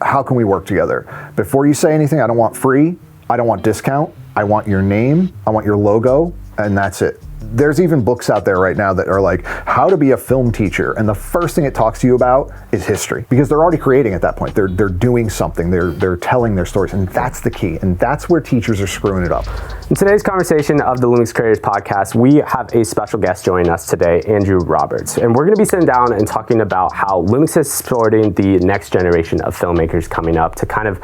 How can we work together? Before you say anything, I don't want free, I don't want discount, I want your name, I want your logo, and that's it. There's even books out there right now that are like how to be a film teacher, and the first thing it talks to you about is history, because they're already creating at that point. They're doing something, they're telling their stories, and that's the key, and that's where teachers are screwing it up. In today's conversation of the LUMIX Creators Podcast, we have a special guest joining us today, Andrew Roberts, and we're going to be sitting down and talking about how LUMIX is supporting the next generation of filmmakers coming up to kind of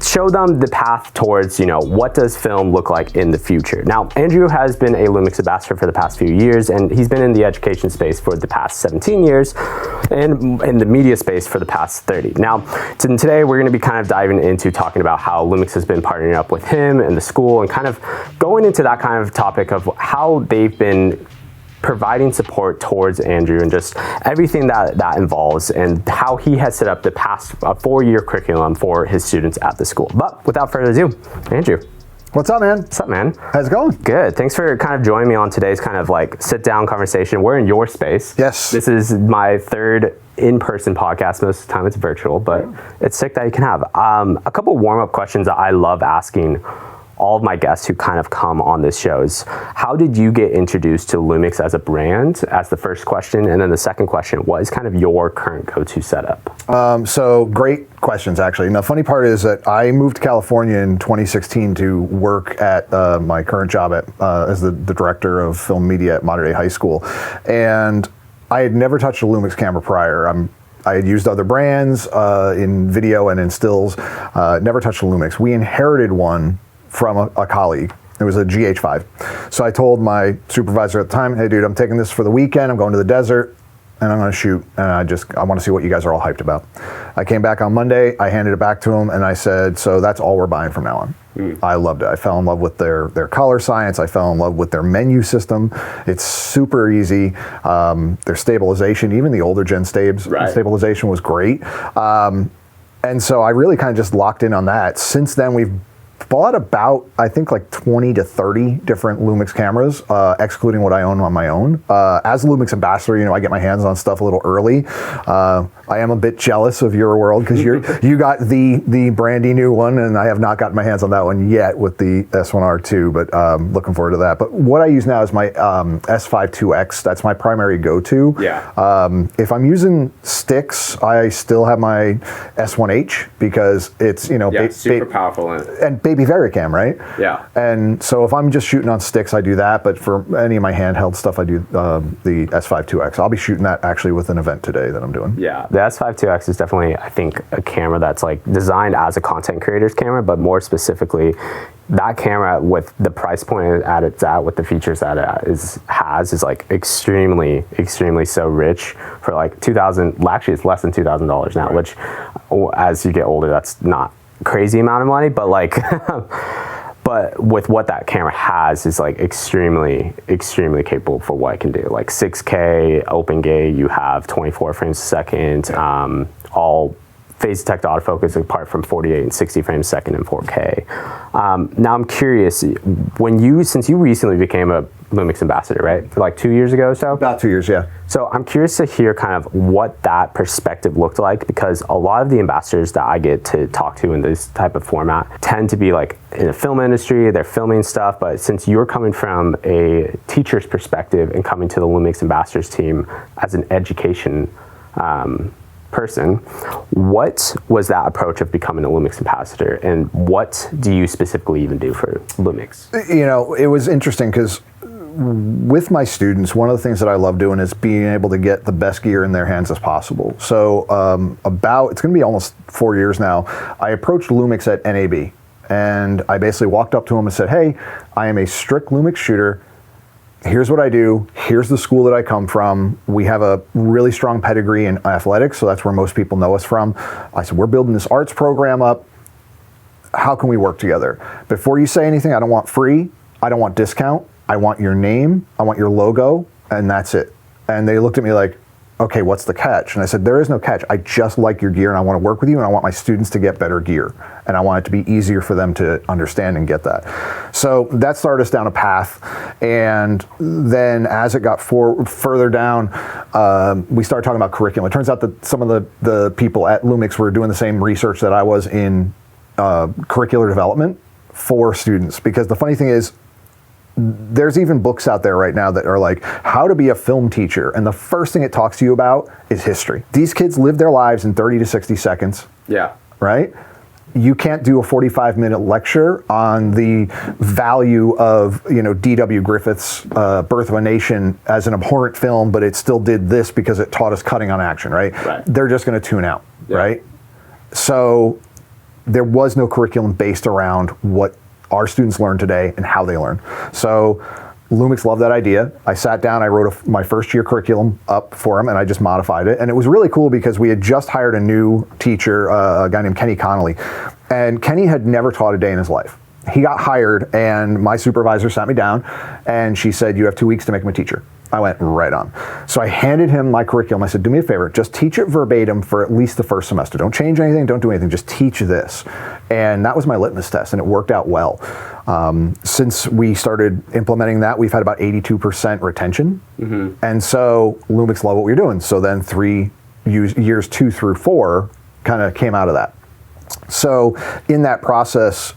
show them the path towards, what does film look like in the future. Now, Andrew has been a LUMIX Ambassador for the past few years, and he's been in the education space for the past 17 years, and in the media space for the past 30. Now, today we're going to be kind of diving into talking about how LUMIX has been partnering up with him and the school, and kind of going into that kind of topic of how they've been providing support towards Andrew and just everything that involves, and how he has set up the past 4-year curriculum for his students at the school. But without further ado, Andrew. What's up, man? What's up, man? How's it going? Good. Thanks for kind of joining me on today's kind of like sit-down conversation. We're in your space. Yes. This is my third in-person podcast. Most of the time it's virtual, but it's sick that you can have. A couple warm-up questions that I love asking all of my guests who kind of come on this show is, how did you get introduced to LUMIX as a brand, as the first question? And then the second question, what is kind of your current go-to setup? So great questions, actually. And the funny part is that I moved to California in 2016 to work at my current job as the director of film media at Mater Dei High School. And I had never touched a LUMIX camera prior. I had used other brands in video and in stills, never touched a LUMIX. We inherited one from a colleague. It was a GH5. So I told my supervisor at the time, hey dude, I'm taking this for the weekend, I'm going to the desert, and I'm gonna shoot, and I wanna see what you guys are all hyped about. I came back on Monday, I handed it back to him, and I said, so that's all we're buying from now on. I loved it. I fell in love with their color science, I fell in love with their menu system. It's super easy. Their stabilization, even the older gen stabilization was great. And so I really kind of just locked in on that. Since then, we've bought about, I think, like 20 to 30 different LUMIX cameras, excluding what I own on my own. As a LUMIX Ambassador, I get my hands on stuff a little early. I am a bit jealous of your world because you got the brandy new one, and I have not gotten my hands on that one yet with the S1R2, but looking forward to that. But what I use now is my S5 2X. That's my primary go-to. Yeah. If I'm using sticks, I still have my S1H because it's, super powerful. And baby Vericam, right? Yeah. And so if I'm just shooting on sticks, I do that. But for any of my handheld stuff, I do the S5 2X. I'll be shooting that actually with an event today that I'm doing. Yeah. The S5 2X is definitely, I think, a camera that's like designed as a content creator's camera, but more specifically, that camera with the price point at it's at, with the features that it has like extremely so rich for like $2,000. Actually, it's less than $2,000 now, which as you get older, that's not crazy amount of money, but like but with what that camera has is like extremely capable for what it can do. Like 6K open gate, you have 24 frames a second, all phase detect autofocus apart from 48 and 60 frames a second in 4K. Now I'm curious, since you recently became a LUMIX Ambassador, right? Like 2 years ago or so? About 2 years, yeah. So I'm curious to hear kind of what that perspective looked like, because a lot of the ambassadors that I get to talk to in this type of format tend to be like in the film industry, they're filming stuff, but since you're coming from a teacher's perspective and coming to the LUMIX Ambassadors team as an education person, what was that approach of becoming a LUMIX Ambassador, and what do you specifically even do for LUMIX? It was interesting because with my students, one of the things that I love doing is being able to get the best gear in their hands as possible. So it's going to be almost 4 years now, I approached LUMIX at NAB, and I basically walked up to them and said, hey, I am a strict LUMIX shooter. Here's what I do. Here's the school that I come from. We have a really strong pedigree in athletics, so that's where most people know us from. I said, we're building this arts program up. How can we work together? Before you say anything, I don't want free, I don't want discount, I want your name, I want your logo, and that's it. And they looked at me like, okay, what's the catch? And I said, there is no catch. I just like your gear and I want to work with you and I want my students to get better gear. And I want it to be easier for them to understand and get that. So that started us down a path. And then as it got further down, we started talking about curriculum. It turns out that some of the people at LUMIX were doing the same research that I was in curricular development for students. Because the funny thing is, there's even books out there right now that are like how to be a film teacher, and the first thing it talks to you about is history. These kids live their lives in 30 to 60 seconds. Yeah. Right? You can't do a 45-minute lecture on the value of, D.W. Griffith's Birth of a Nation as an abhorrent film, but it still did this because it taught us cutting on action, right? They're just going to tune out, right? So there was no curriculum based around what our students learn today and how they learn. So LUMIX loved that idea. I sat down, I wrote my first year curriculum up for them, and I just modified it. And it was really cool because we had just hired a new teacher, a guy named Kenny Connolly. And Kenny had never taught a day in his life. He got hired, and my supervisor sat me down, and she said, you have 2 weeks to make him a teacher. I went right on. So I handed him my curriculum. I said, do me a favor, just teach it verbatim for at least the first semester. Don't change anything, don't do anything, just teach this. And that was my litmus test, and it worked out well. Since we started implementing that, we've had about 82% retention. And so LUMIX loved what we were doing. So then years 2 through 4 kind of came out of that. So in that process,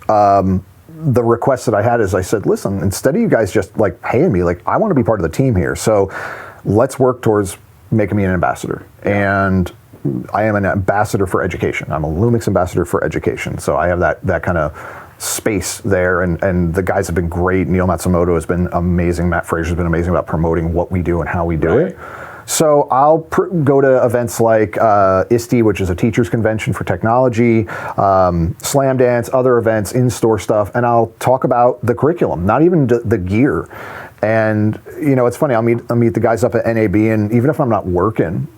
the request that I had is I said, listen, instead of you guys just like paying me, like I want to be part of the team here. So let's work towards making me an ambassador. And I am an ambassador for education. I'm a LUMIX ambassador for education. So I have that kind of space there, and the guys have been great. Neil Matsumoto has been amazing. Matt Frazier's been amazing about promoting what we do and how we do it. So I'll go to events like ISTE, which is a teachers convention for technology, Slam Dance, other events, in-store stuff, and I'll talk about the curriculum, not even the gear. And it's funny, I'll meet the guys up at NAB, and even if I'm not working,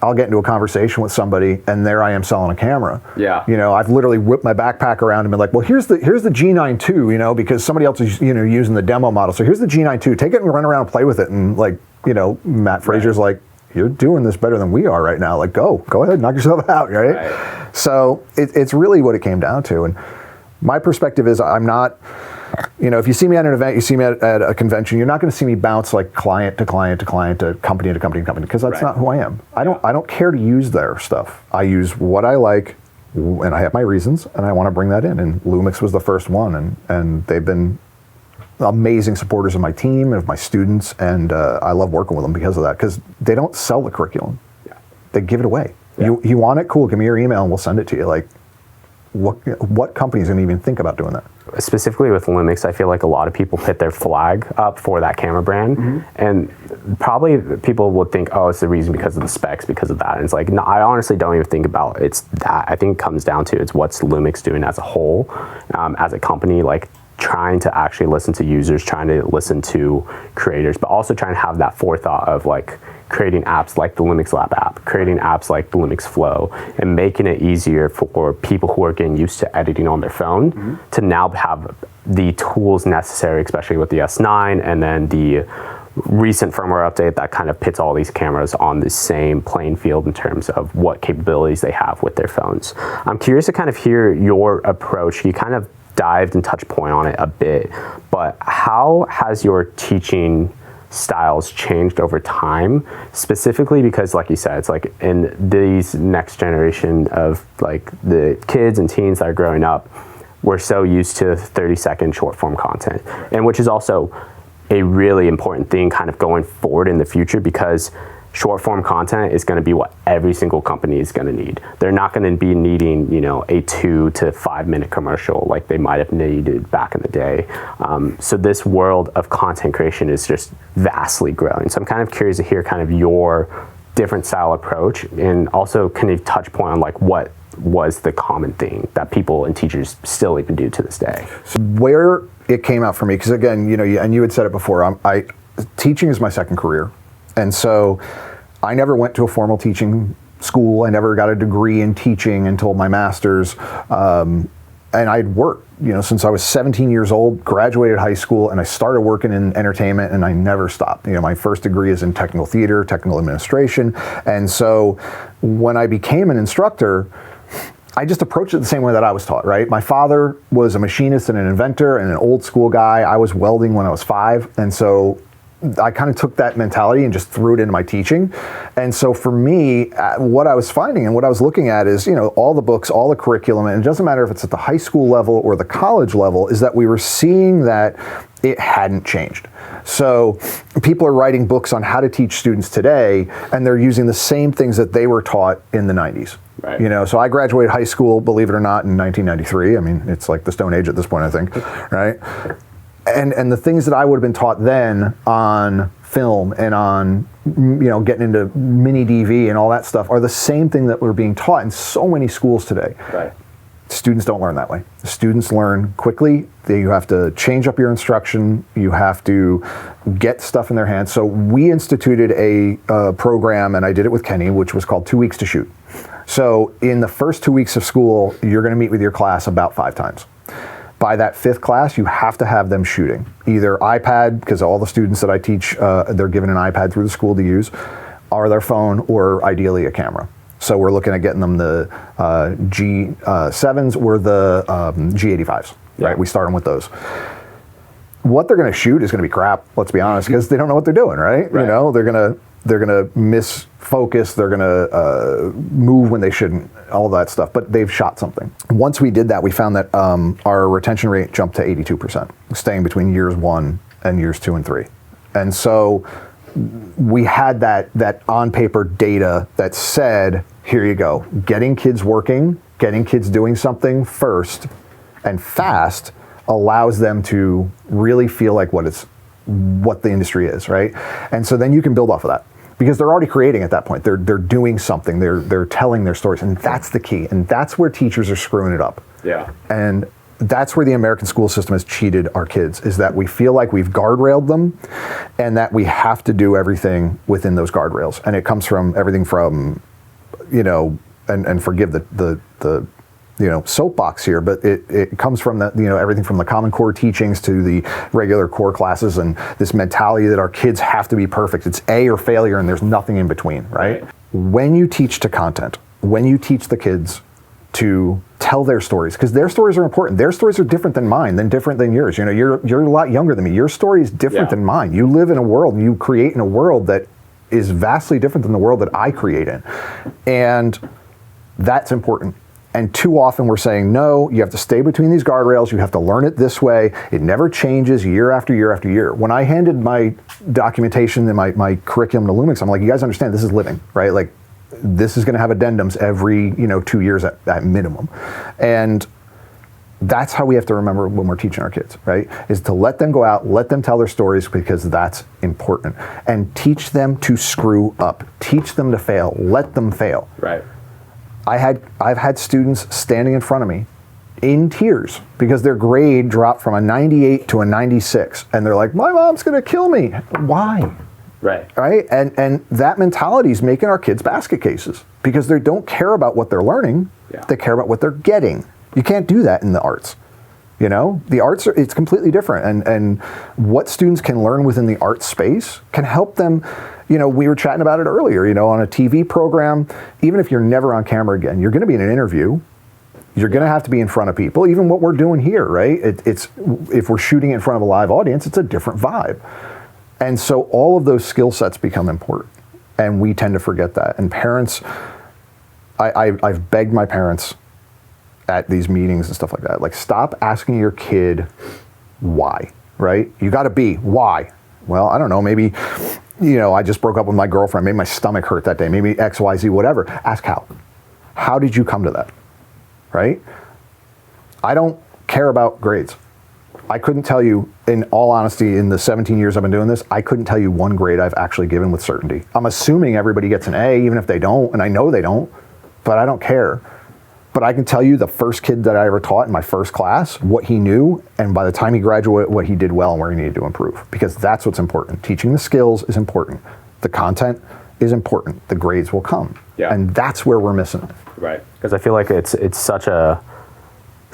I'll get into a conversation with somebody, and there I am selling a camera. Yeah. I've literally whipped my backpack around and been like, well, here's the G9 II, because somebody else is using the demo model. So here's the G9 II. Take it and run around and play with it, and Matt Frazier's like, you're doing this better than we are right now. Like, go ahead, knock yourself out, right? So it's really what it came down to. And my perspective is I'm not, if you see me at an event, you see me at a convention, you're not going to see me bounce like client to client to client to company to company to company, because that's not who I am. I don't care to use their stuff. I use what I like, and I have my reasons, and I want to bring that in. And LUMIX was the first one, and they've been amazing supporters of my team and of my students, and I love working with them because of that, because they don't sell the curriculum. They give it away. You want it? Cool, give me your email and we'll send it to you. Like, what company is going to even think about doing that? Specifically with LUMIX, I feel like a lot of people put their flag up for that camera brand, and probably people would think, oh, it's the reason because of the specs, because of that. And it's like, no, I honestly don't even think about it's that. I think it comes down to it's what's LUMIX doing as a whole, as a company, like trying to actually listen to users, trying to listen to creators, but also trying to have that forethought of like creating apps like the LUMIX Lab app, creating apps like the LUMIX Flow, and making it easier for people who are getting used to editing on their phone to now have the tools necessary, especially with the S9 and then the recent firmware update that kind of pits all these cameras on the same playing field in terms of what capabilities they have with their phones. I'm curious to kind of hear your approach. You kind of dived and touched point on it a bit, but how has your teaching styles changed over time, specifically because, like you said, it's like in these next generation of like the kids and teens that are growing up, we're so used to 30-second short form content, and which is also a really important thing kind of going forward in the future, because short form content is going to be what every single company is going to need. They're not going to be needing, a 2 to 5 minute commercial like they might have needed back in the day. So this world of content creation is just vastly growing. So I'm kind of curious to hear kind of your different style approach, and also kind of touch point on like what was the common thing that people and teachers still even do to this day. So where it came out for me, because again, and you had said it before, teaching is my second career. And so I never went to a formal teaching school. I never got a degree in teaching until my master's. And and I'd worked, since I was 17 years old, graduated high school, and I started working in entertainment, and I never stopped. My first degree is in technical theater, technical administration, and so when I became an instructor, I just approached it the same way that I was taught, right? My father was a machinist and an inventor and an old school guy. I was welding when I was 5, and so I kind of took that mentality and just threw it into my teaching. And so for me, what I was finding and what I was looking at is, all the books, all the curriculum, and it doesn't matter if it's at the high school level or the college level, is that we were seeing that it hadn't changed. So people are writing books on how to teach students today, and they're using the same things that they were taught in the 90s. Right. So I graduated high school, believe it or not, in 1993. I mean, it's like the Stone Age at this point, I think, right? And the things that I would have been taught then on film and on, getting into mini DV and all that stuff are the same thing that we're being taught in so many schools today. Right. Students don't learn that way. Students learn quickly. You have to change up your instruction. You have to get stuff in their hands. So we instituted a program, and I did it with Kenny, which was called 2 Weeks to Shoot. So in the first 2 weeks of school, you're going to meet with your class about 5 times. By that 5th class, you have to have them shooting. Either iPad, because all the students that I teach, they're given an iPad through the school to use, or their phone, or ideally a camera. So we're looking at getting them the G7s or the G85s, right? We start them with those. What they're going to shoot is going to be crap, let's be honest, because they don't know what they're doing, right? They're gonna miss focus, they're gonna move when they shouldn't, all that stuff, but they've shot something. Once we did that, we found that our retention rate jumped to 82%, staying between years 1 and years 2 and 3. And so we had that on paper data that said, here you go, getting kids working, getting kids doing something first and fast allows them to really feel like what the industry is, right? And so then you can build off of that. Because they're already creating at that point. They're doing something. They're telling their stories, and that's the key. And that's where teachers are screwing it up. Yeah. And that's where the American school system has cheated our kids, is that we feel like we've guardrailed them, and that we have to do everything within those guardrails. And it comes from everything from, and forgive the soapbox here, but it comes from everything from the Common Core teachings to the regular core classes, and this mentality that our kids have to be perfect. It's A or failure, and there's nothing in between, right? When you teach to content, when you teach the kids to tell their stories, because their stories are important. Their stories are different than mine, different than yours. You're a lot younger than me. Your story is different than mine. You live in a world, and you create in a world that is vastly different than the world that I create in. And that's important. And too often we're saying, no, you have to stay between these guardrails. You have to learn it this way. It never changes year after year after year. When I handed my documentation and my curriculum to LUMIX, I'm like, you guys understand this is living, right? Like, this is going to have addendums every 2 years at minimum. And that's how we have to remember when we're teaching our kids, right? Is to let them go out, let them tell their stories, because that's important. And teach them to screw up. Teach them to fail. Let them fail. Right. I've had students standing in front of me in tears because their grade dropped from a 98 to a 96, and they're like, my mom's gonna kill me. Why? Right. Right? And that mentality is making our kids basket cases, because they don't care about what they're learning. They care about what they're getting. You can't do that in the arts. The arts it's completely different, and what students can learn within the art space can help them. We were chatting about it earlier, on a TV program. Even if you're never on camera again, you're going to be in an interview. You're going to have to be in front of people. Even what we're doing here, right? It's if we're shooting in front of a live audience, it's a different vibe. And so all of those skill sets become important, and we tend to forget that. And parents, I've begged my parents at these meetings and stuff like that, like, stop asking your kid why, right? You got to be, why? Well, I don't know, maybe, I just broke up with my girlfriend, maybe my stomach hurt that day, maybe X, Y, Z, whatever. Ask how. How did you come to that, right? I don't care about grades. I couldn't tell you, in all honesty, in the 17 years I've been doing this, I couldn't tell you one grade I've actually given with certainty. I'm assuming everybody gets an A, even if they don't, and I know they don't, but I don't care. But I can tell you the first kid that I ever taught in my first class, what he knew, and by the time he graduated, what he did well and where he needed to improve. Because that's what's important. Teaching the skills is important. The content is important. The grades will come. And that's where we're missing it. Right. Because I feel like it's such a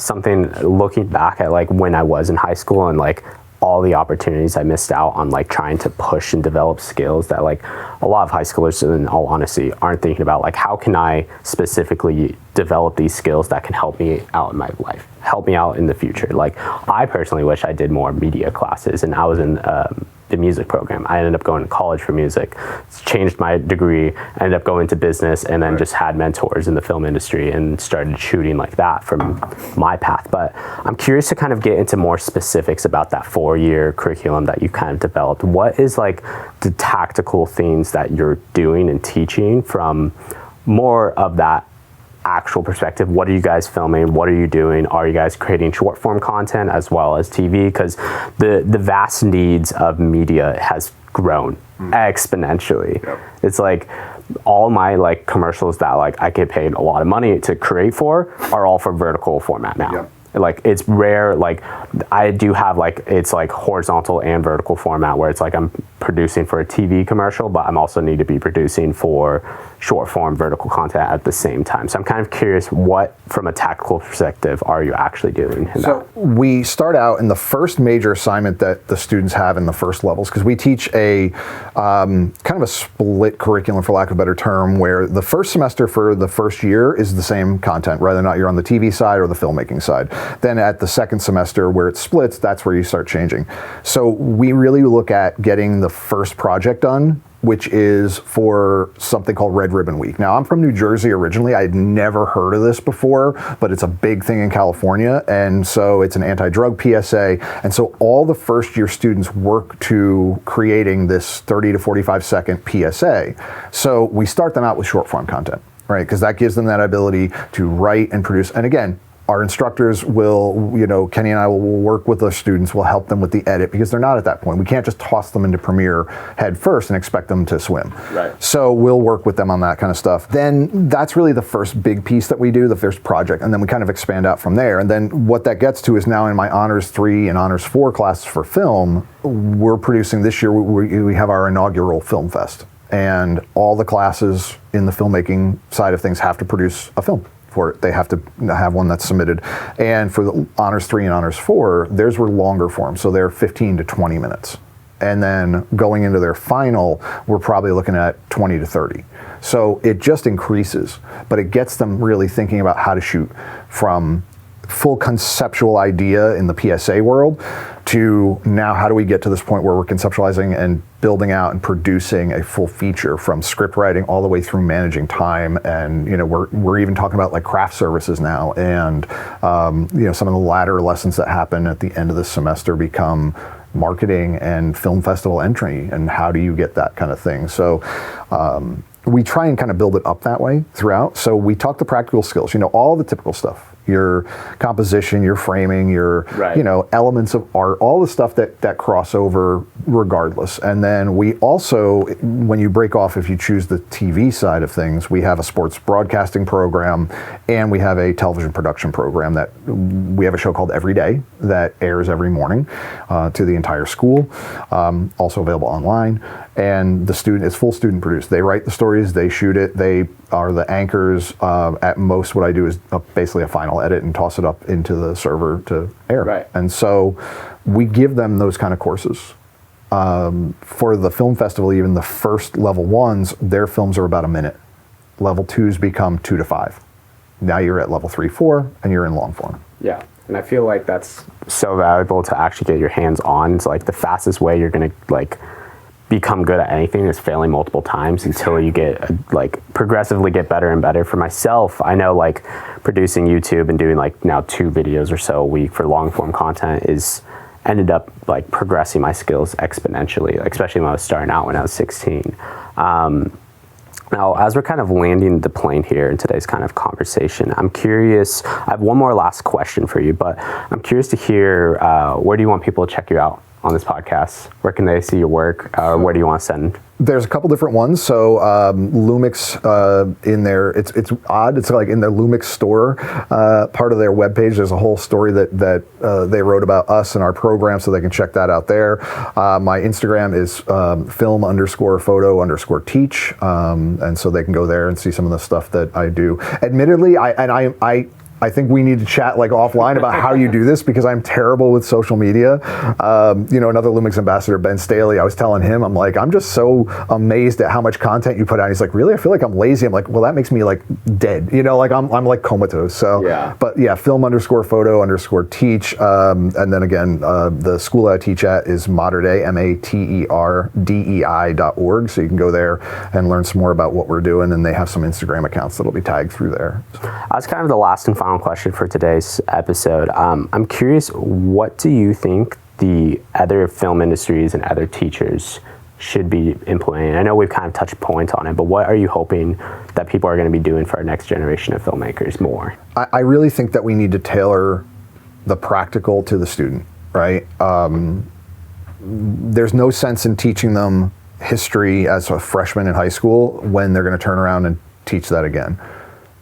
something looking back at like when I was in high school and like all the opportunities I missed out on, like trying to push and develop skills that like a lot of high schoolers, in all honesty, aren't thinking about. Like, how can I specifically develop these skills that can help me out in my life, help me out in the future? Like, I personally wish I did more media classes, and I was in the music program. I ended up going to college for music, changed my degree, ended up going to business, and then just had mentors in the film industry and started shooting like that from my path. But I'm curious to kind of get into more specifics about that 4-year curriculum that you kind of developed. What is like the tactical things that you're doing and teaching from more of that actual perspective? What are you guys filming? What are you doing? Are you guys creating short form content as well as TV? Because the vast needs of media has grown exponentially. Yep. It's like all my like commercials that like I get paid a lot of money to create for are all for vertical format now. Yep. Like, it's rare, like I do have like, it's like horizontal and vertical format where it's like I'm producing for a TV commercial, but I'm also need to be producing for short form vertical content at the same time. So I'm kind of curious, what from a tactical perspective are you actually doing in so that? We start out in the first major assignment that the students have in the first levels, because we teach a kind of a split curriculum, for lack of a better term, where the first semester for the first year is the same content, whether or not you're on the TV side or the filmmaking side. Then at the second semester where it splits, that's where you start changing. So we really look at getting the first project done, which is for something called Red Ribbon Week. Now, I'm from New Jersey originally. I had never heard of this before, but it's a big thing in California. And so it's an anti-drug PSA. And so all the first year students work to creating this 30 to 45 second PSA. So we start them out with short form content, right? Because that gives them that ability to write and produce. And again, our instructors will, Kenny and I will work with the students, we'll help them with the edit, because they're not at that point. We can't just toss them into Premiere head first and expect them to swim. Right. So we'll work with them on that kind of stuff. Then that's really the first big piece that we do, the first project, and then we kind of expand out from there. And then what that gets to is now in my Honors 3 and Honors 4 classes for film, we're producing this year, we have our inaugural Film Fest. And all the classes in the filmmaking side of things have to produce a film for it. They have to have one that's submitted. And for the Honors 3 and Honors 4, theirs were longer form, so they're 15 to 20 minutes. And then going into their final, we're probably looking at 20 to 30. So it just increases, but it gets them really thinking about how to shoot from full conceptual idea in the PSA world to now how do we get to this point where we're conceptualizing and building out and producing a full feature, from script writing all the way through managing time. And we're even talking about like craft services now, and some of the latter lessons that happen at the end of the semester become marketing and film festival entry, and how do you get that kind of thing. So we try and kind of build it up that way throughout. So we talk the practical skills, all the typical stuff, your composition, your framing, your elements of art, all the stuff that cross over regardless. And then we also, when you break off, if you choose the TV side of things, we have a sports broadcasting program, and we have a television production program that we have a show called Every Day that airs every morning to the entire school, also available online. And it's full student produced. They write the stories, they shoot it, they are the anchors. At most, what I do is basically a final edit and toss it up into the server to air. Right. And so we give them those kind of courses. For the film festival, even the first level ones, their films are about a minute. Level 2s become 2 to 5. Now you're at level 3, 4, and you're in long form. Yeah. And I feel like that's so valuable to actually get your hands on. It's like the fastest way you're going to become good at anything is failing multiple times until you get progressively get better and better. For myself, I know producing YouTube and doing now 2 videos or so a week for long form content is ended up progressing my skills exponentially, especially when I was starting out when I was 16. Now, as we're kind of landing the plane here in today's kind of conversation, I'm curious, I have one more last question for you, but I'm curious to hear, where do you want people to check you out on this podcast? Where can they see your work? Where do you want to send? There's a couple different ones. So LUMIX in there, it's odd. It's in their LUMIX store part of their webpage. There's a whole story that they wrote about us and our program, so they can check that out there. My Instagram is film_photo_teach, and so they can go there and see some of the stuff that I do. Admittedly, I I think we need to chat like offline about how you do this, because I'm terrible with social media. Another LUMIX ambassador, Ben Staley, I was telling him, I'm like, I'm just so amazed at how much content you put out. He's like, really? I feel like I'm lazy. I'm like, well, that makes me like dead. Like I'm like comatose. So, but yeah, film_photo_teach. And then again, the school I teach at is Mater Dei, MATERDEI.org. So you can go there and learn some more about what we're doing. And they have some Instagram accounts that'll be tagged through there. That's kind of the last and final question for today's episode. I'm curious, what do you think the other film industries and other teachers should be implementing? I know we've kind of touched points on it, but what are you hoping that people are going to be doing for our next generation of filmmakers more? I really think that we need to tailor the practical to the student, right? There's no sense in teaching them history as a freshman in high school when they're going to turn around and teach that again.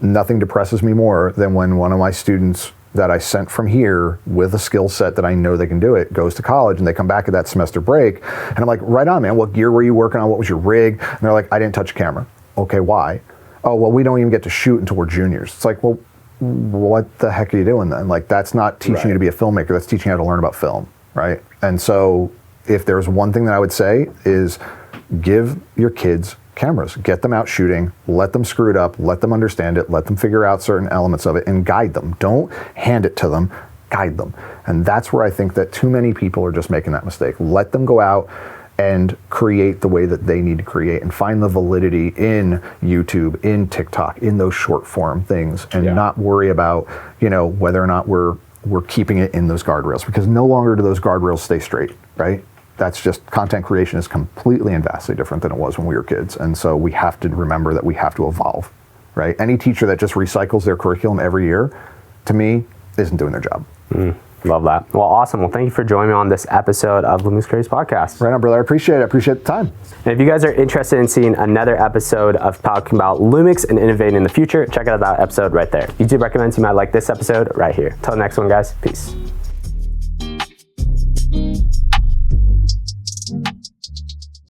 Nothing depresses me more than when one of my students that I sent from here with a skill set that I know they can do it goes to college and they come back at that semester break and I'm like, right on, man, what gear were you working on? What was your rig? And they're like, I didn't touch a camera. Okay, why? Oh, well, we don't even get to shoot until we're juniors. It's like, well, what the heck are you doing then? Like, that's not teaching you to be a filmmaker. That's teaching you how to learn about film, right? And so if there's one thing that I would say is give your kids cameras, get them out shooting, let them screw it up, let them understand it, let them figure out certain elements of it and guide them. Don't hand it to them, guide them. And that's where I think that too many people are just making that mistake. Let them go out and create the way that they need to create and find the validity in YouTube, in TikTok, in those short form things and not worry about, whether or not we're keeping it in those guardrails, because no longer do those guardrails stay straight, right? That's just, content creation is completely and vastly different than it was when we were kids. And so we have to remember that we have to evolve, right? Any teacher that just recycles their curriculum every year, to me, isn't doing their job. Love that. Well, awesome. Well, thank you for joining me on this episode of LUMIX Careers Podcast. Right on, brother. I appreciate it. I appreciate the time. And if you guys are interested in seeing another episode of talking about LUMIX and innovating in the future, check out that episode right there. YouTube recommends you might like this episode right here. Till the next one, guys. Peace.